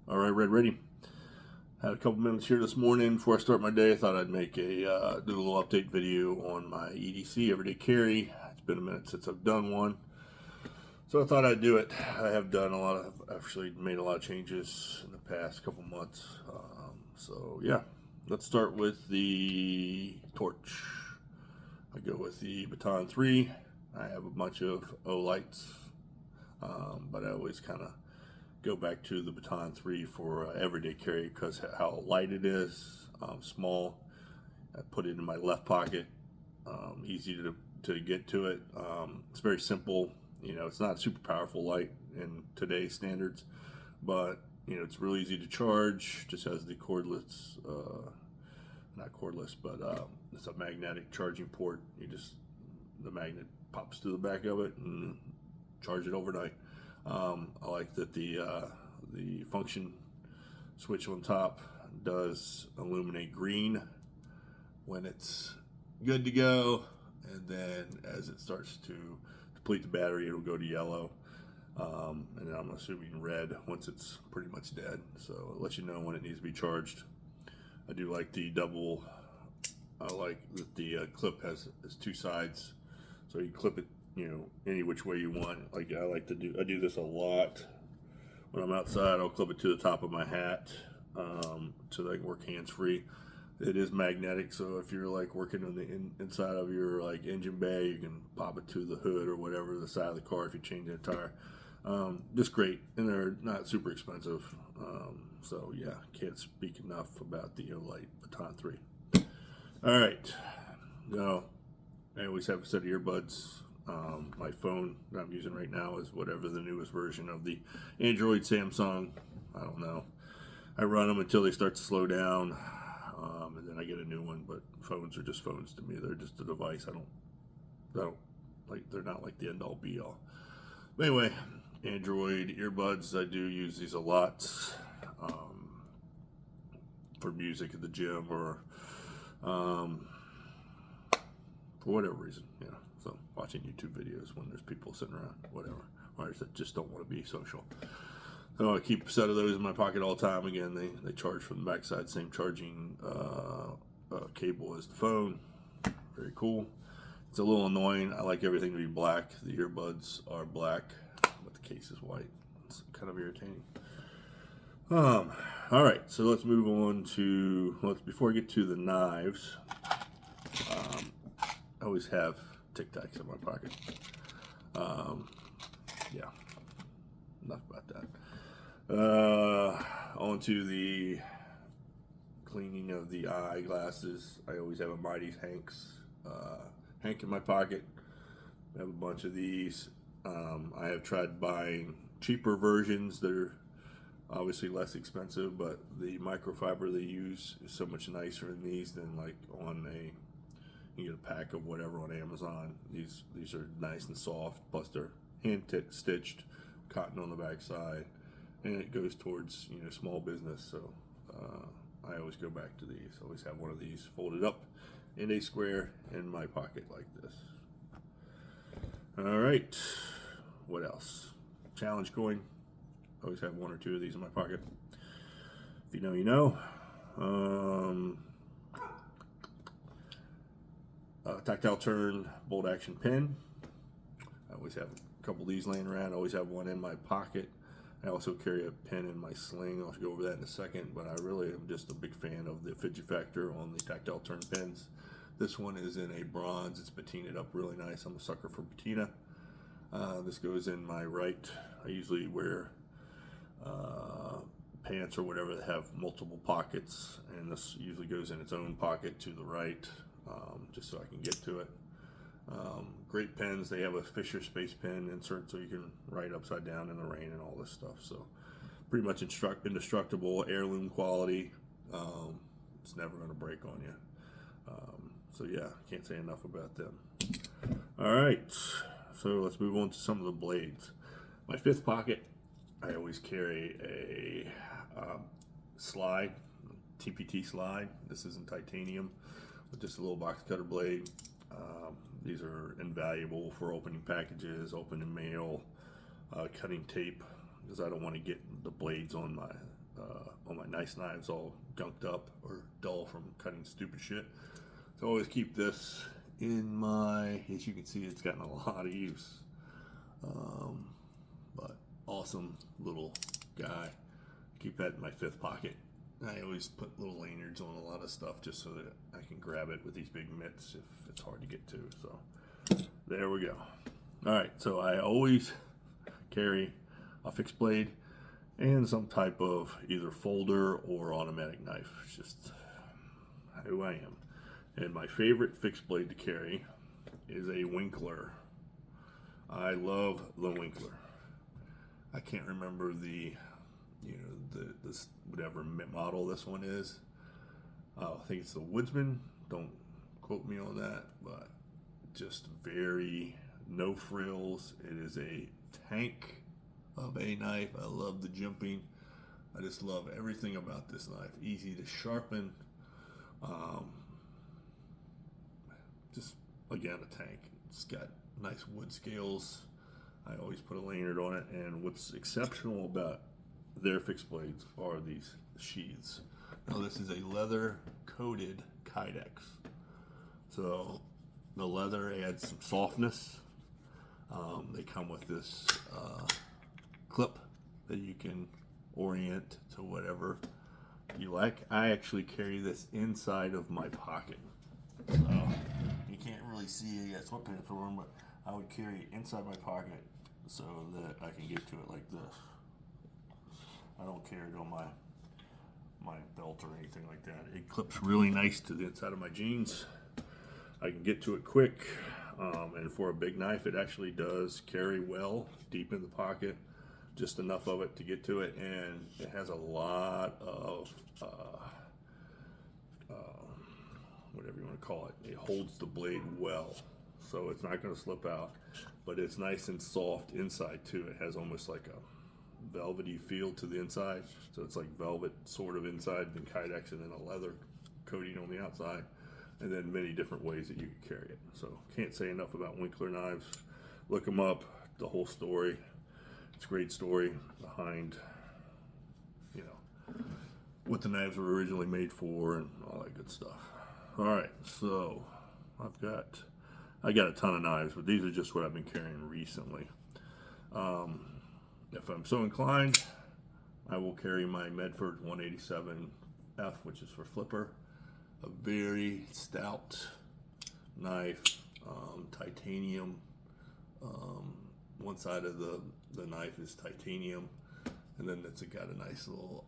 All right, ready. Had a couple minutes here this morning before I start my day. I thought I'd make a do a little update video on my EDC everyday carry. It's been a minute since I've done one, so I thought I'd do it. I have done actually made a lot of changes in the past couple months. So yeah, let's start with the torch. I go with the Baton 3. I have a bunch of O lights, but I always kind of go back to the Baton 3 for everyday carry because how light it is, small. I put it in my left pocket, easy to get to it. It's very simple. You know, it's not a super powerful light in today's standards, but you know, it's really easy to charge. Just has the cordless, not cordless, but it's a magnetic charging port. The magnet pops to the back of it and charge it overnight. I like that the function switch on top does illuminate green when it's good to go, and then as it starts to deplete the battery, it'll go to yellow, and then I'm assuming red once it's pretty much dead. So it lets you know when it needs to be charged. I do like the double. I like that the clip has two sides, so you can clip it, you know, any which way you want. Like I do this a lot when I'm outside. I'll clip it to the top of my hat, so that I can work hands-free. It is magnetic, so if you're like working on the inside of your like engine bay, you can pop it to the hood or whatever, the side of the car if you change a tire. Just great, and they're not super expensive. So yeah, can't speak enough about the Olight Baton 3. All right, now I always have a set of earbuds. My phone that I'm using right now is whatever the newest version of the Android, Samsung. I don't know. I run them until they start to slow down, and then I get a new one. But phones are just phones to me. They're just a device. I don't like. They're not like the end all be all. But anyway, Android earbuds. I do use these a lot for music at the gym or for whatever reason, you know. So watching YouTube videos when there's people sitting around, whatever, or that just don't want to be social. So I keep a set of those in my pocket all the time. Again, they charge from the backside, same charging cable as the phone. Very cool. It's a little annoying. I like everything to be black. The earbuds are black, but the case is white. It's kind of irritating. All right, so let's move on to, before I get to the knives, I always have Tic Tacs in my pocket. Yeah, enough about that. On to the cleaning of the eyeglasses. I always have a Mighty's Hank in my pocket. I have a bunch of these. I have tried buying cheaper versions that are obviously less expensive, but the microfiber they use is so much nicer in these than like you get a pack of whatever on Amazon. These are nice and soft, plus they're hand stitched, cotton on the back side, and it goes towards, you know, small business. So I always go back to these. I always have one of these folded up in a square in my pocket like this. All right, what else? Challenge coin. I always have one or two of these in my pocket. If you know, you know. Tactile turn bolt action pin. I always have a couple of these laying around. I always have one in my pocket. I also carry a pin in my sling. I'll go over that in a second, but I really am just a big fan of the fidget factor on the tactile turn pins. This one is in a bronze. It's patinaed up really nice. I'm a sucker for patina. This goes in my right. I usually wear pants or whatever that have multiple pockets, and this usually goes in its own pocket to the right, just so I can get to it. Great pens. They have a Fisher Space Pen insert so you can write upside down in the rain and all this stuff. So pretty much indestructible, heirloom quality. It's never going to break on you. So yeah, can't say enough about them. All right, so let's move on to some of the blades. My fifth pocket, I always carry a slide, TPT slide. This is in titanium with just a little box cutter blade. These are invaluable for opening packages, opening mail, cutting tape, because I don't want to get the blades on my all my nice knives all gunked up or dull from cutting stupid shit. So I always keep this in my, as you can see, it's gotten a lot of use. But awesome little guy. Keep that in my fifth pocket. I always put little lanyards on a lot of stuff just so that I can grab it with these big mitts if it's hard to get to. So there we go. All right, so I always carry a fixed blade and some type of either folder or automatic knife. It's just who I am. And my favorite fixed blade to carry is a Winkler. I love the Winkler. I can't remember the whatever model this one is. I think it's the Woodsman. Don't quote me on that, but just very no frills. It is a tank of a knife. I love the jimping. I just love everything about this knife. Easy to sharpen. Just again a tank. It's got nice wood scales. I always put a lanyard on it, and what's exceptional about their fixed blades are these sheaths. Now this is a leather coated Kydex, so the leather adds some softness. They come with this clip that you can orient to whatever you like. I actually carry this inside of my pocket, so you can't really see sweatpants on, but I would carry it inside my pocket so that I can get to it like this. I don't carry it on my belt or anything like that. It clips really nice to the inside of my jeans. I can get to it quick, and for a big knife, it actually does carry well deep in the pocket, just enough of it to get to it, and it has a lot of whatever you want to call it. It holds the blade well, so it's not going to slip out, but it's nice and soft inside too. It has almost like a velvety feel to the inside, so it's like velvet sort of inside, then Kydex, and then a leather coating on the outside, and then many different ways that you can carry it. So can't say enough about Winkler knives. Look them up, the whole story. It's a great story behind, you know, what the knives were originally made for and all that good stuff. All right, so I got a ton of knives, but these are just what I've been carrying recently. If I'm so inclined, I will carry my Medford 187F, which is for flipper. A very stout knife, titanium. One side of the knife is titanium, and then it's got a nice little,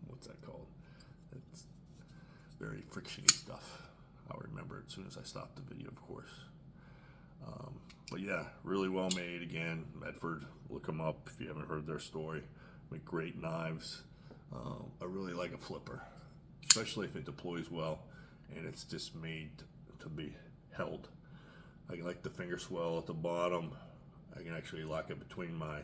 what's that called? It's very frictiony stuff. I'll remember it as soon as I stop the video, of course. But yeah, really well made. Again, Medford, look them up if you haven't heard their story. Make great knives. I really like a flipper, especially if it deploys well and it's just made to be held. I like the finger swell at the bottom. I can actually lock it between my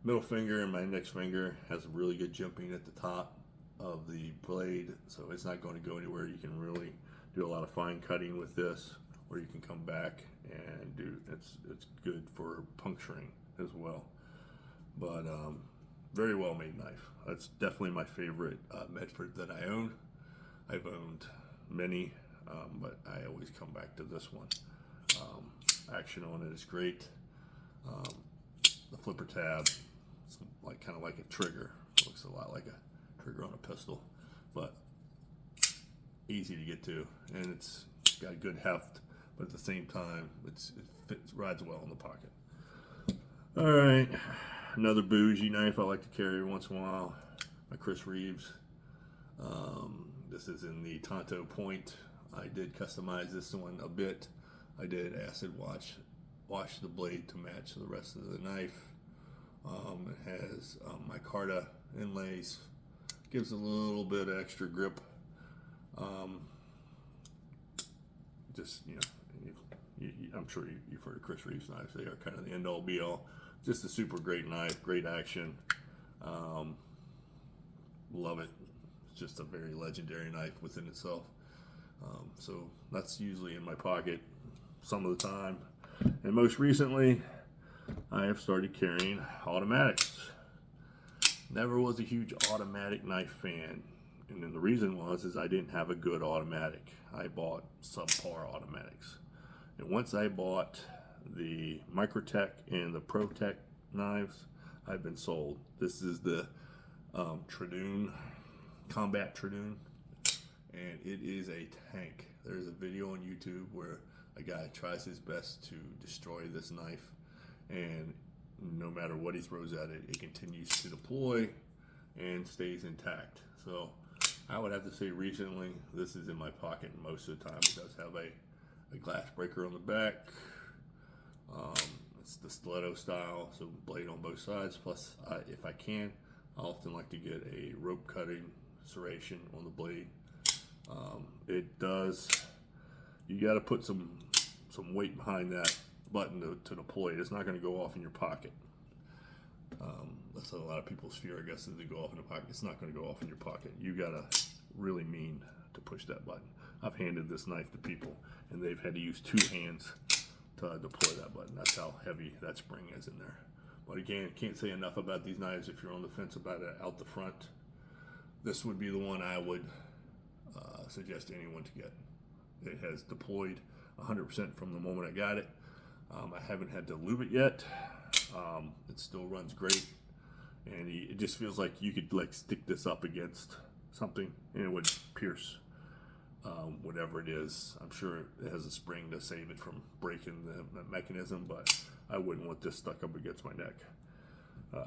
middle finger and my index finger. Has really good jimping at the top of the blade, so it's not going to go anywhere. You can really do a lot of fine cutting with this, or you can come back and do it's good for puncturing as well. But very well made knife. That's definitely my favorite Medford that I own. I've owned many, but I always come back to this one. Action on it is great. The flipper tab, it's like kind of like a trigger. It looks a lot like a trigger on a pistol, but easy to get to, and it's got good heft, but at the same time it rides well in the pocket. All right, another bougie knife I like to carry once in a while, my Chris Reeves. This is in the Tonto Point. I did customize this one a bit. I did acid wash the blade to match the rest of the knife. It has micarta inlays, gives a little bit of extra grip. Just, you know, I'm sure you've heard of Chris Reeves knives. They are kind of the end all be all. Just a super great knife, great action. Love it. It's just a very legendary knife within itself. So that's usually in my pocket some of the time. And most recently, I have started carrying automatics. Never was a huge automatic knife fan, and then the reason is I didn't have a good automatic. I bought subpar automatics, and once I bought the Microtech and the ProTech knives, I've been sold. This is the Tradoon, Combat Tradoon, and it is a tank. There's a video on YouTube where a guy tries his best to destroy this knife, and no matter what he throws at it, it continues to deploy and stays intact. So I would have to say recently this is in my pocket most of the time. It does have a glass breaker on the back. It's the stiletto style, so blade on both sides. Plus, if I can, I often like to get a rope cutting serration on the blade. It does, you got to put some weight behind that button to deploy it. It's not going to go off in your pocket. That's a lot of people's fear, I guess, is to go off in the pocket. It's not going to go off in your pocket. You got to really mean to push that button. I've handed this knife to people, and they've had to use 2 hands to deploy that button. That's how heavy that spring is in there. But again, can't say enough about these knives if you're on the fence about it out the front. This would be the one I would suggest anyone to get. It has deployed 100% from the moment I got it. I haven't had to lube it yet. It still runs great, and it just feels like you could like stick this up against something and it would pierce whatever it is. I'm sure it has a spring to save it from breaking the mechanism, but I wouldn't want this stuck up against my neck.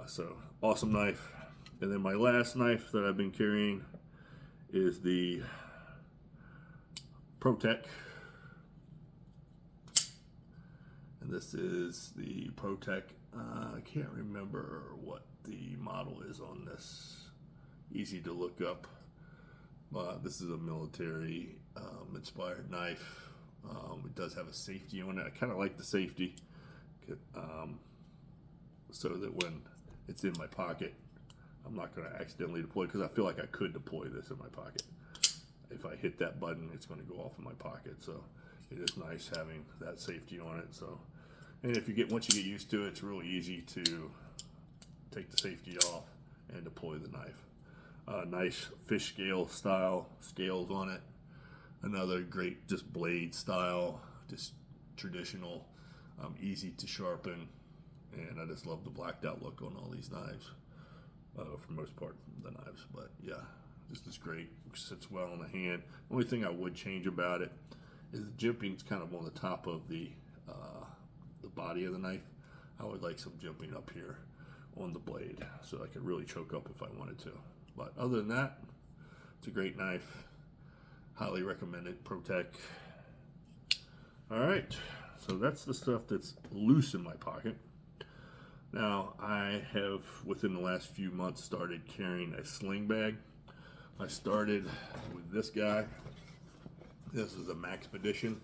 So awesome knife. And then my last knife that I've been carrying is the ProTech. And this is the ProTech. I can't remember what the model is on this. Easy to look up. This is a military inspired knife. It does have a safety on it. I kind of like the safety so that when it's in my pocket, I'm not going to accidentally deploy, because I feel like I could deploy this in my pocket. If I hit that button, it's going to go off in my pocket. So it is nice having that safety on it. So, and if you get, once you get used to it, it's really easy to take the safety off and deploy the knife. Nice fish scale style scales on it. Another great just blade style, just traditional, easy to sharpen, and I just love the blacked out look on all these knives. For the most part, the knives, but yeah, this is great. It sits well in the hand. The only thing I would change about it is the jimping's kind of on the top of the body of the knife. I would like some jimping up here on the blade so I could really choke up if I wanted to. But other than that, it's a great knife. Highly recommended. ProTech. All right, so that's the stuff that's loose in my pocket. Now, I have, within the last few months, started carrying a sling bag. I started with this guy. This is a Maxpedition.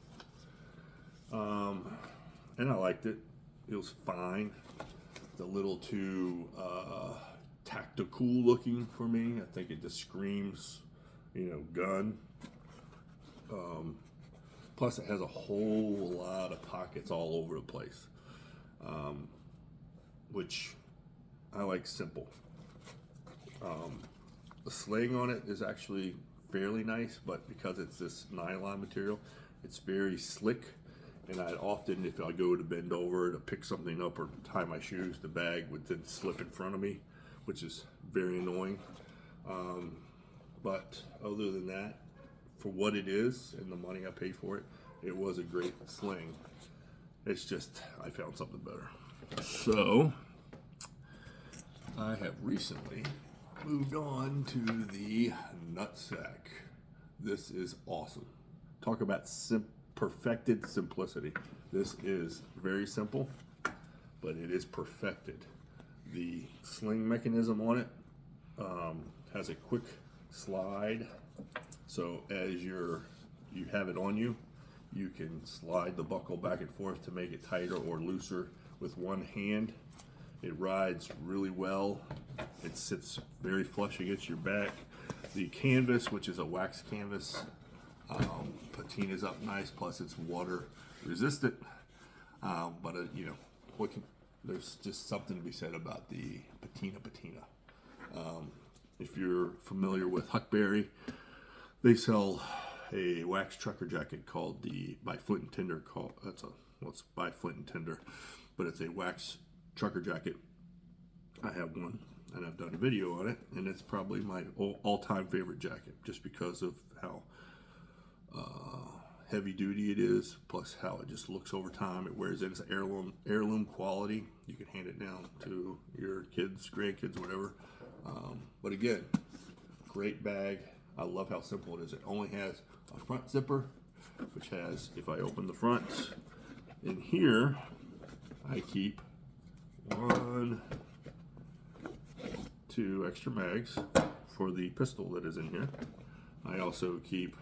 And I liked it. It was fine. It's a little too tactical looking for me. I think it just screams, gun. Plus, it has a whole lot of pockets all over the place. Which I like simple. The sling on it is actually fairly nice, but because it's this nylon material, it's very slick. And I'd often, if I go to bend over to pick something up or tie my shoes, the bag would then slip in front of me, which is very annoying. But other than that, for what it is and the money I paid for it, it was a great sling. It's just, I found something better. So, I have recently moved on to the nutsack. This is awesome. Talk about perfected simplicity. This is very simple, but it is perfected. The sling mechanism on it has a quick slide, so as you have it on you, you can slide the buckle back and forth to make it tighter or looser with one hand. It rides really well. It sits very flush against your back. The canvas, which is a wax canvas, patina's up nice, plus it's water resistant. But there's just something to be said about the patina. If you're familiar with Huckberry, they sell a wax trucker jacket called the by Flint and Tinder. It's by Flint and Tinder, but it's a wax trucker jacket. I have one, and I've done a video on it, and it's probably my all-time favorite jacket, just because of how heavy duty it is, plus how it just looks over time. It wears in. It's heirloom quality. You can hand it down to your kids, grandkids, whatever. But again, great bag. I love how simple it is. It only has a front zipper, which has, if I open the front, in here, I keep 1, 2 extra mags for the pistol that is in here. I also keep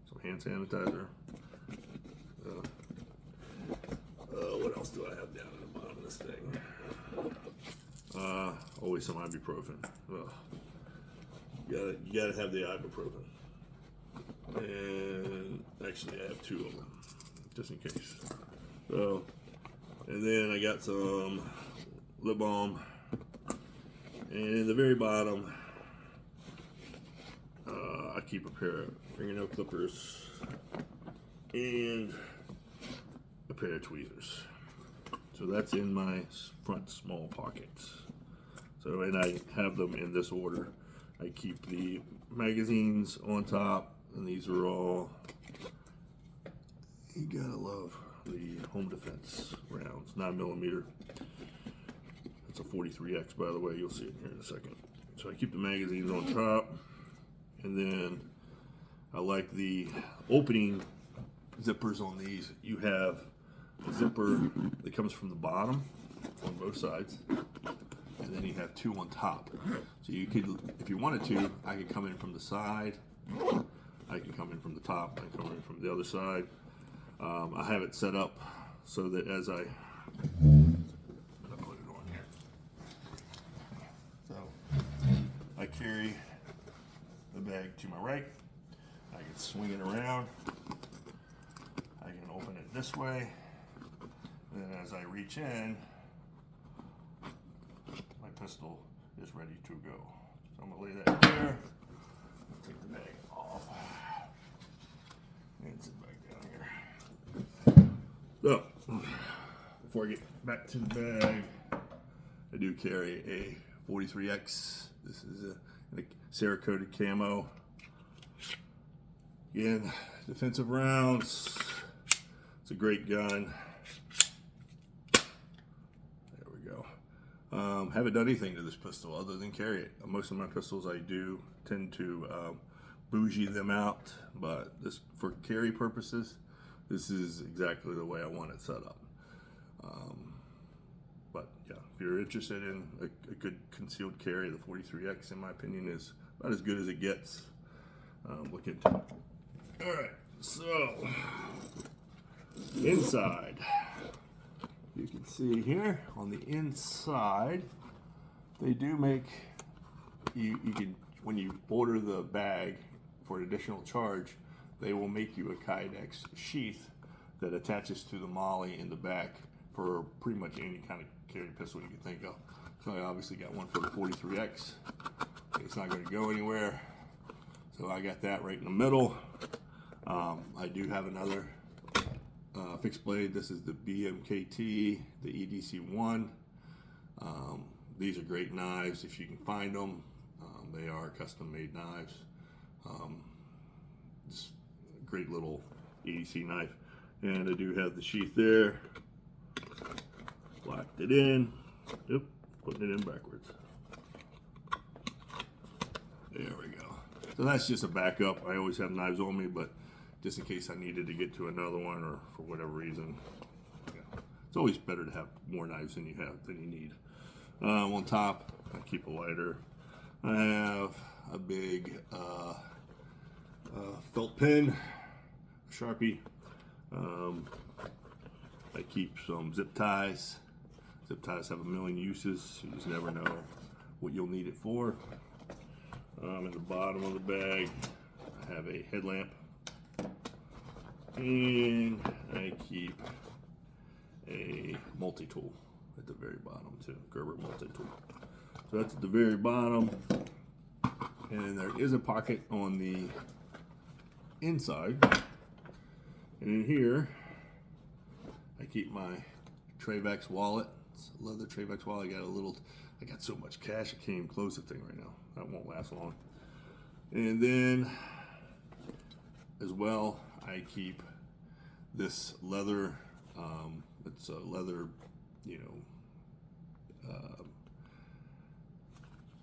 some hand sanitizer. What else do I have down at the bottom of this thing? Always some ibuprofen. Ugh. You gotta have the ibuprofen. And actually I have 2 of them, just in case. So, and then I got some lip balm. And in the very bottom, I keep a pair of fingernail clippers and a pair of tweezers. So that's in my front small pockets. So, and I have them in this order. I keep the magazines on top, and these are all, you gotta love the home defense rounds, 9mm. It's a 43X, by the way. You'll see it here in a second. So I keep the magazines on top, and then I like the opening zippers on these. You have a zipper that comes from the bottom on both sides, and then you have 2 on top. So you could, if you wanted to, I could come in from the side, I can come in from the top, I can come in from the other side. I have it set up so that as I put it on here, so I carry the bag to my right, I can swing it around, I can open it this way, and then as I reach in, my pistol is ready to go. So I'm going to lay that there, take the bag off, and sit back down here. So, before I get back to the bag, I do carry a 43X. This is a Cerakoted camo. Again, defensive rounds. It's a great gun. There we go. Haven't done anything to this pistol other than carry it. Most of my pistols I do tend to bougie them out, but this, for carry purposes, this is exactly the way I want it set up. But yeah, if you're interested in a good concealed carry, the 43X, in my opinion, is about as good as it gets. Look into it. All right, so inside, you can see here on the inside, they do make you can, when you order the bag for an additional charge, they will make you a Kydex sheath that attaches to the molly in the back for pretty much any kind of carry pistol you can think of. So I obviously got one for the 43X. It's not going to go anywhere, so I got that right in the middle. I do have another fixed blade. This is the BMKT, the EDC 1. These are great knives if you can find them. They are custom made knives. Just a great little EDC knife. And I do have the sheath there. Locked it in. Yep, putting it in backwards. There we go. So that's just a backup. I always have knives on me, but just in case I needed to get to another one or for whatever reason. Yeah. It's always better to have more knives than you need. On top, I keep a lighter. I have a big felt pen, Sharpie. I keep some zip ties. Zip ties have a million uses. You just never know what you'll need it for. In the bottom of the bag, I have a headlamp. And I keep a multi-tool. at the very bottom too. Gerber multi-tool. So that's at the very bottom. And there is a pocket on the inside. And in here, I keep my Travex wallet. It's a leather Travex wallet. I got so much cash I can't even close the thing right now. That won't last long. And then, as well, I keep this leather. It's a leather,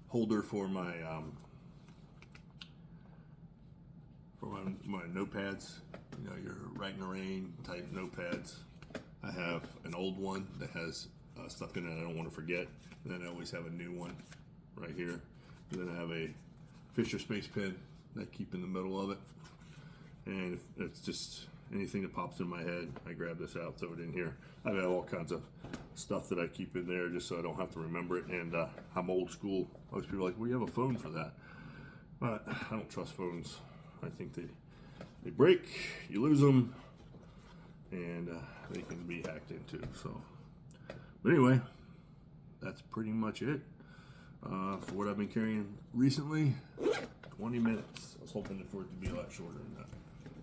holder for my notepads. Your write in the rain type notepads. I have an old one that has stuff in it I don't want to forget. And then I always have a new one right here. And then I have a Fisher Space Pen that I keep in the middle of it. And if it's just anything that pops in my head, I grab this out, throw it in here. I have all kinds of stuff that I keep in there just so I don't have to remember it. And I'm old school. Most people are like, well, you have a phone for that. But I don't trust phones. I think they break, you lose them, and they can be hacked into. So, but anyway, that's pretty much it for what I've been carrying recently. 20 minutes. I was hoping for it to be a lot shorter than that.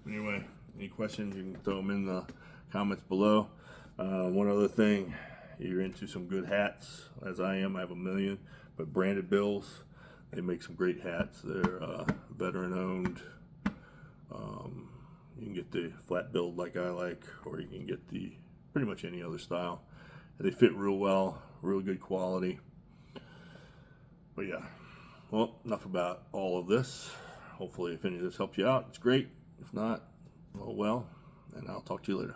Anyway, any questions, you can throw them in the comments below. One other thing, you're into some good hats, as I am. I have a million, but Branded Bills, they make some great hats. They're veteran owned. You can get the flat build like I like, or you can get the pretty much any other style. They fit real well, real good quality. But yeah, well, enough about all of this. Hopefully if any of this helps you out, it's great. If not, oh well, and I'll talk to you later.